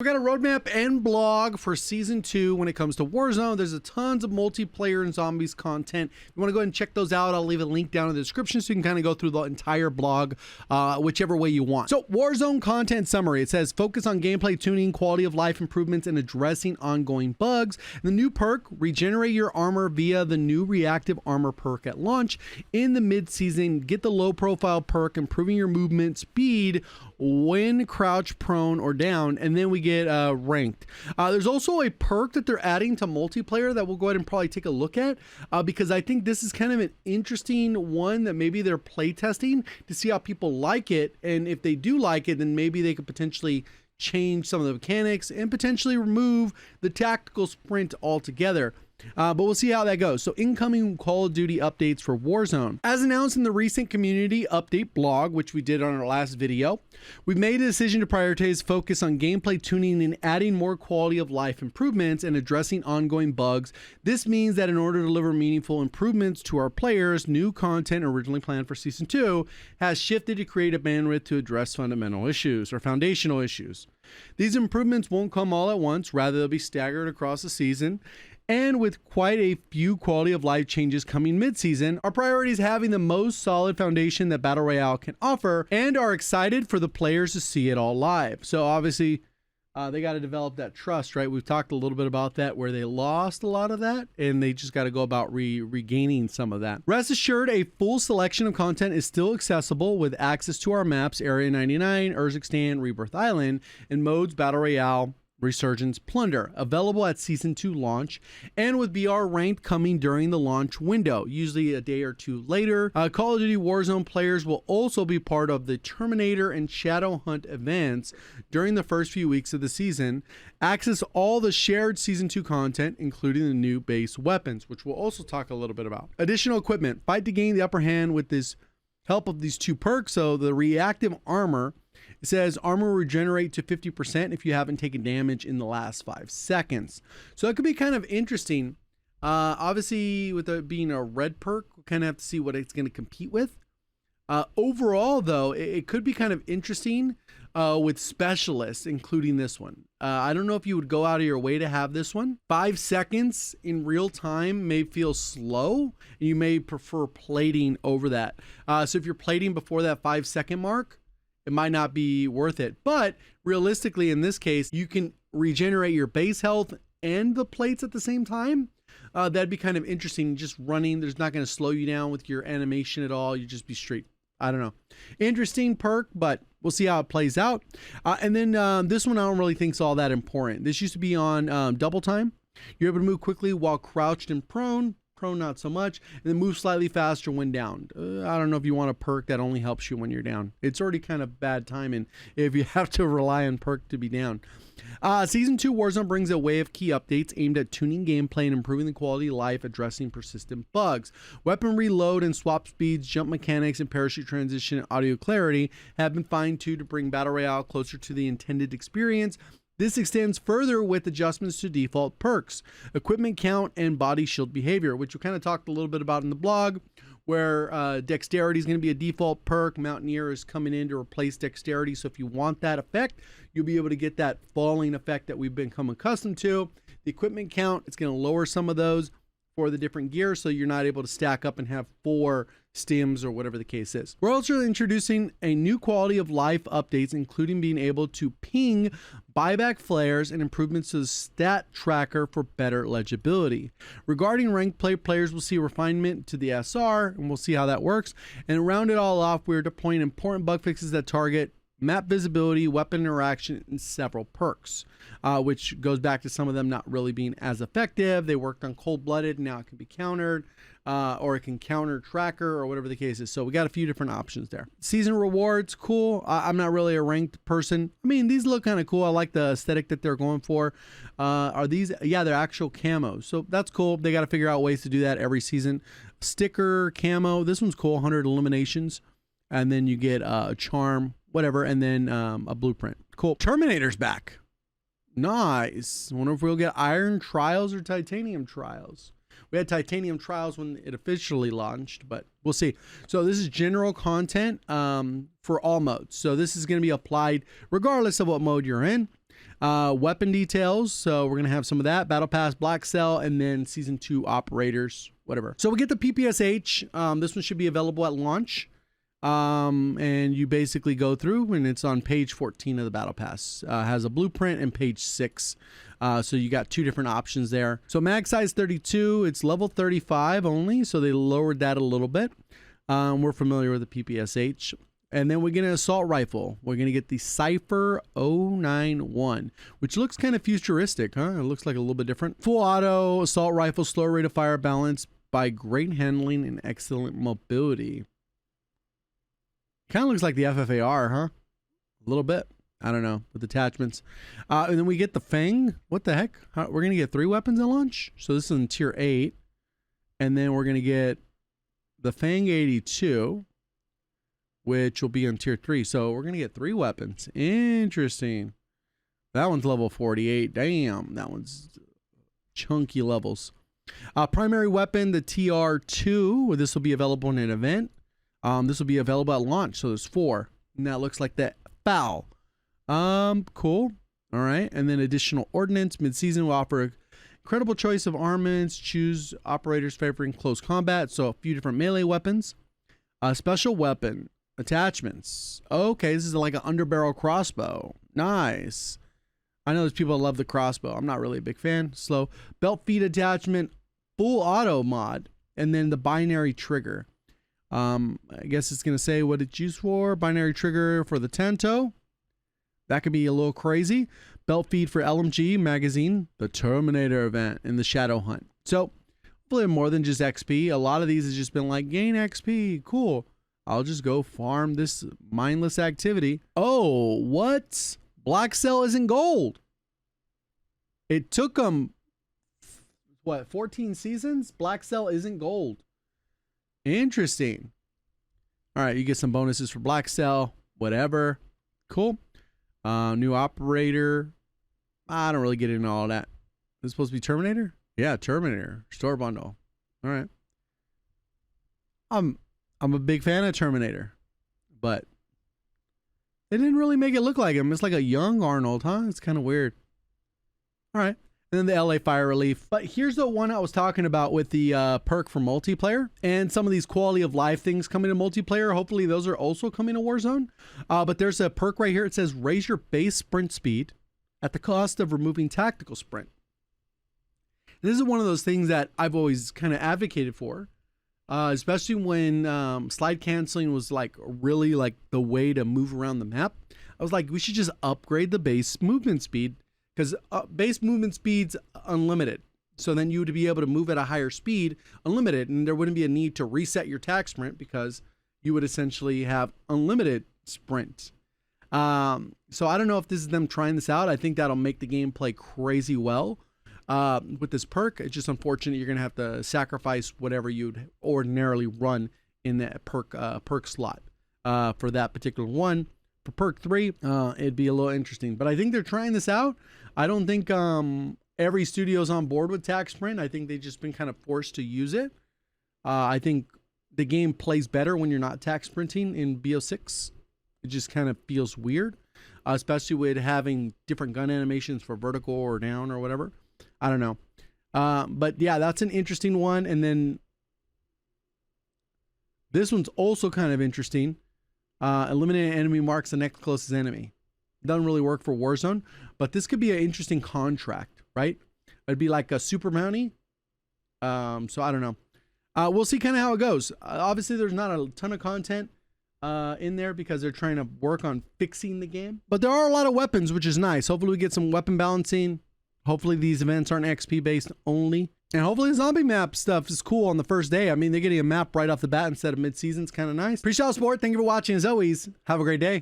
got a roadmap and blog for Season 2 when it comes to Warzone. There's a tons of multiplayer and zombies content. If you want to go ahead and check those out, I'll leave a link down in the description so you can kind of go through the entire blog, whichever way you want. So Warzone content summary. It says focus on gameplay tuning, quality of life improvements, and addressing ongoing bugs. The new perk, regenerate your armor via the new reactive armor perk at launch. In the mid-season, get the low profile perk, improving your movement speed when crouch, prone, or down, and then we get ranked. There's also a perk that they're adding to multiplayer that we'll go ahead and probably take a look at because I think this is kind of an interesting one that maybe they're play testing to see how people like it, and if they do like it, then maybe they could potentially change some of the mechanics and potentially remove the tactical sprint altogether. But we'll see how that goes. So incoming Call of Duty updates for Warzone. As announced in the recent community update blog, which we did on our last video, we've made a decision to prioritize focus on gameplay tuning and adding more quality of life improvements and addressing ongoing bugs. This means that in order to deliver meaningful improvements to our players, new content originally planned for Season 2 has shifted to create a bandwidth to address fundamental issues or foundational issues. These improvements won't come all at once, rather they'll be staggered across the season. And with quite a few quality of life changes coming mid-season, our priority is having the most solid foundation that Battle Royale can offer, and are excited for the players to see it all live. So obviously, they got to develop that trust, right? We've talked a little bit about that, where they lost a lot of that, and they just got to go about regaining some of that. Rest assured, a full selection of content is still accessible with access to our maps, Area 99, Urzikstan, Rebirth Island, and modes Battle Royale, Resurgence, Plunder, available at Season 2 launch, and with BR ranked coming during the launch window, usually a day or two later. Call of Duty Warzone players will also be part of the Terminator and Shadow Hunt events during the first few weeks of the season. Access all the shared Season 2 content, including the new base weapons, which we'll also talk a little bit about. Additional equipment. Fight to gain the upper hand with this help of these two perks. So the reactive armor, it says armor regenerate to 50% if you haven't taken damage in the last 5 seconds. So it could be kind of interesting. Obviously, with it being a red perk, we kind of have to see what it's going to compete with. Overall, though, it could be kind of interesting with specialists, including this one. I don't know if you would go out of your way to have this one. 5 seconds in real time may feel slow, and you may prefer plating over that. So if you're plating before that 5-second mark, it might not be worth it. But realistically, in this case, you can regenerate your base health and the plates at the same time. That'd be kind of interesting. Just running, there's not going to slow you down with your animation at all. You just be straight. I don't know. Interesting perk, but we'll see how it plays out. And then this one I don't really think is all that important. This used to be on double time. You're able to move quickly while crouched and prone. Prone not so much, and then move slightly faster when down. I don't know if you want a perk that only helps you when you're down. It's already kind of bad timing if you have to rely on perk to be down. Season 2 Warzone brings a wave of key updates aimed at tuning gameplay and improving the quality of life, addressing persistent bugs. Weapon reload and swap speeds, jump mechanics, and parachute transition and audio clarity have been fine-tuned to bring Battle Royale closer to the intended experience. This extends further with adjustments to default perks, equipment count, and body shield behavior, which we kind of talked a little bit about in the blog, where dexterity is going to be a default perk. Mountaineer is coming in to replace dexterity. So if you want that effect, you'll be able to get that falling effect that we've become accustomed to. The equipment count, it's going to lower some of those for the different gears, so you're not able to stack up and have 4 stims or whatever the case is. We're also introducing a new quality of life updates, including being able to ping buyback flares and improvements to the stat tracker for better legibility. Regarding ranked play, players will see refinement to the SR, and we'll see how that works. And to round it all off, we're deploying important bug fixes that target map visibility, weapon interaction, and several perks, which goes back to some of them not really being as effective. They worked on cold-blooded, now it can be countered, or it can counter tracker, or whatever the case is. So we got a few different options there. Season rewards, cool. I'm not really a ranked person. I mean, these look kind of cool. I like the aesthetic that they're going for. Are these? Yeah, they're actual camos. So that's cool. They got to figure out ways to do that every season. Sticker, camo. This one's cool, 100 eliminations. And then you get a charm, whatever, and then a blueprint. Cool. Terminator's back. Nice. Wonder if we'll get iron trials or titanium trials. We had titanium trials when it officially launched, but we'll see. So this is general content for all modes. So this is going to be applied regardless of what mode you're in. Weapon details, so we're gonna have some of that. Battle Pass, Black Cell, and then Season 2 operators, whatever. So we get the PPSH. This one should be available at launch. And you basically go through, and it's on page 14 of the Battle Pass. Has a blueprint and page 6. So you got 2 different options there. So mag size 32, it's level 35 only, so they lowered that a little bit. We're familiar with the PPSH. And then we get an assault rifle. We're going to get the Cypher 091, which looks kind of futuristic, huh? It looks like a little bit different. Full auto assault rifle, slow rate of fire, balanced by great handling and excellent mobility. Kind of looks like the FFAR, huh? A little bit. I don't know, with attachments. And then we get the Fang. What the heck? We're going to get 3 weapons at launch. So this is in tier 8. And then we're going to get the Fang 82, which will be in tier 3. So we're going to get 3 weapons. Interesting. That one's level 48. Damn, that one's chunky levels. Primary weapon, the TR2. This will be available in an event. This will be available at launch. So there's 4. And that looks like that. Foul. Cool. All right. And then additional ordnance. Mid-season will offer a incredible choice of armaments. Choose operators favoring close combat. So a few different melee weapons. Special weapon attachments. Okay, this is like an underbarrel crossbow. Nice. I know there's people that love the crossbow. I'm not really a big fan. Slow. Belt feed attachment. Full auto mod. And then the binary trigger. I guess it's going to say what it's used for. Binary trigger for the Tanto. That could be a little crazy. Belt feed for LMG magazine, the Terminator event, and the Shadow Hunt. So hopefully more than just XP. A lot of these has just been like gain XP. Cool. I'll just go farm this mindless activity. Oh, what? Black Cell isn't gold. It took them, what, 14 seasons? Black Cell isn't gold. Interesting. All right, you get some bonuses for Black Cell, whatever. Cool. New operator. I don't really get into all that. Is it supposed to be Terminator? Yeah, Terminator. Store bundle. All right. I'm a big fan of Terminator, but they didn't really make it look like him. It's like a young Arnold, huh? It's kind of weird. All right. And then the LA Fire Relief. But here's the one I was talking about with the perk for multiplayer and some of these quality of life things coming to multiplayer. Hopefully those are also coming to Warzone. But there's a perk right here. It says raise your base sprint speed at the cost of removing tactical sprint. And this is one of those things that I've always kind of advocated for, especially when slide canceling was like really like the way to move around the map. I was like, we should just upgrade the base movement speed. Because base movement speed's unlimited. So then you would be able to move at a higher speed, unlimited, and there wouldn't be a need to reset your tac sprint because you would essentially have unlimited sprint. So I don't know if this is them trying this out. I think that'll make the game play crazy well. With this perk, it's just unfortunate you're going to have to sacrifice whatever you'd ordinarily run in that perk slot for that particular one. For perk 3, it'd be a little interesting, but I think they're trying this out. I don't think every studio's on board with tac sprint. I think they've just been kind of forced to use it. I think the game plays better when you're not tac sprinting in BO6. It just kind of feels weird, especially with having different gun animations for vertical or down or whatever. I don't know. But yeah, that's an interesting one. And then this one's also kind of interesting. Eliminate enemy marks the next closest enemy. Doesn't really work for Warzone, but this could be an interesting contract, right? It'd be like a super bounty. So I don't know. We'll see kind of how it goes. Obviously, there's not a ton of content in there because they're trying to work on fixing the game. But there are a lot of weapons, which is nice. Hopefully, we get some weapon balancing. Hopefully, these events aren't XP based only. And hopefully the zombie map stuff is cool on the first day. I mean, they're getting a map right off the bat instead of mid-season. It's kind of nice. Appreciate all the support. Thank you for watching. As always, have a great day.